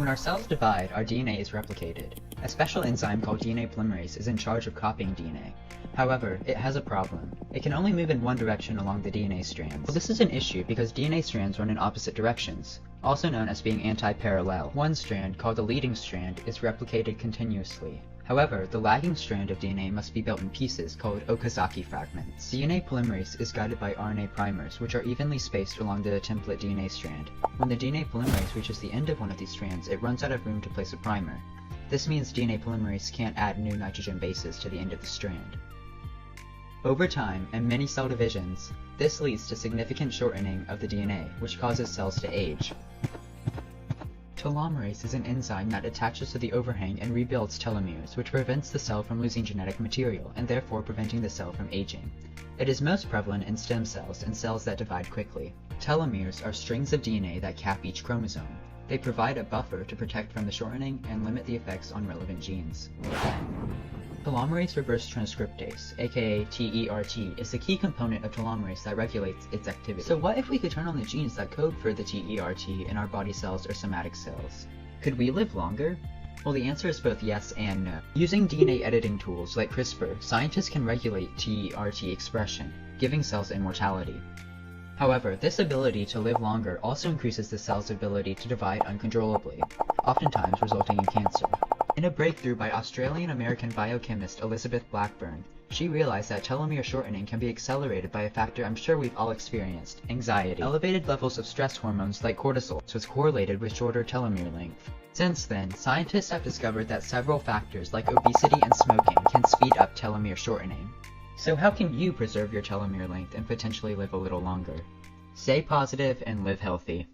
When our cells divide, our DNA is replicated. A special enzyme called DNA polymerase is in charge of copying DNA. However, it has a problem. It can only move in one direction along the DNA strands. Well, this is an issue because DNA strands run in opposite directions, also known as being anti-parallel. One strand, called the leading strand, is replicated continuously. However, the lagging strand of DNA must be built in pieces called Okazaki fragments. DNA polymerase is guided by RNA primers, which are evenly spaced along the template DNA strand. When the DNA polymerase reaches the end of one of these strands, it runs out of room to place a primer. This means DNA polymerase can't add new nitrogen bases to the end of the strand. Over time, and many cell divisions, this leads to significant shortening of the DNA, which causes cells to age. Telomerase is an enzyme that attaches to the overhang and rebuilds telomeres, which prevents the cell from losing genetic material, and therefore preventing the cell from aging. It is most prevalent in stem cells and cells that divide quickly. Telomeres are strings of DNA that cap each chromosome. They provide a buffer to protect from the shortening and limit the effects on relevant genes. Telomerase reverse transcriptase, aka TERT, is the key component of telomerase that regulates its activity. So what if we could turn on the genes that code for the TERT in our body cells or somatic cells? Could we live longer? Well, the answer is both yes and no. Using DNA editing tools like CRISPR, scientists can regulate TERT expression, giving cells immortality. However, this ability to live longer also increases the cell's ability to divide uncontrollably, oftentimes resulting in cancer. In a breakthrough by Australian-American biochemist Elizabeth Blackburn, she realized that telomere shortening can be accelerated by a factor I'm sure we've all experienced: anxiety. Elevated levels of stress hormones like cortisol was correlated with shorter telomere length. Since then, scientists have discovered that several factors like obesity and smoking can speed up telomere shortening. So how can you preserve your telomere length and potentially live a little longer? Stay positive and live healthy.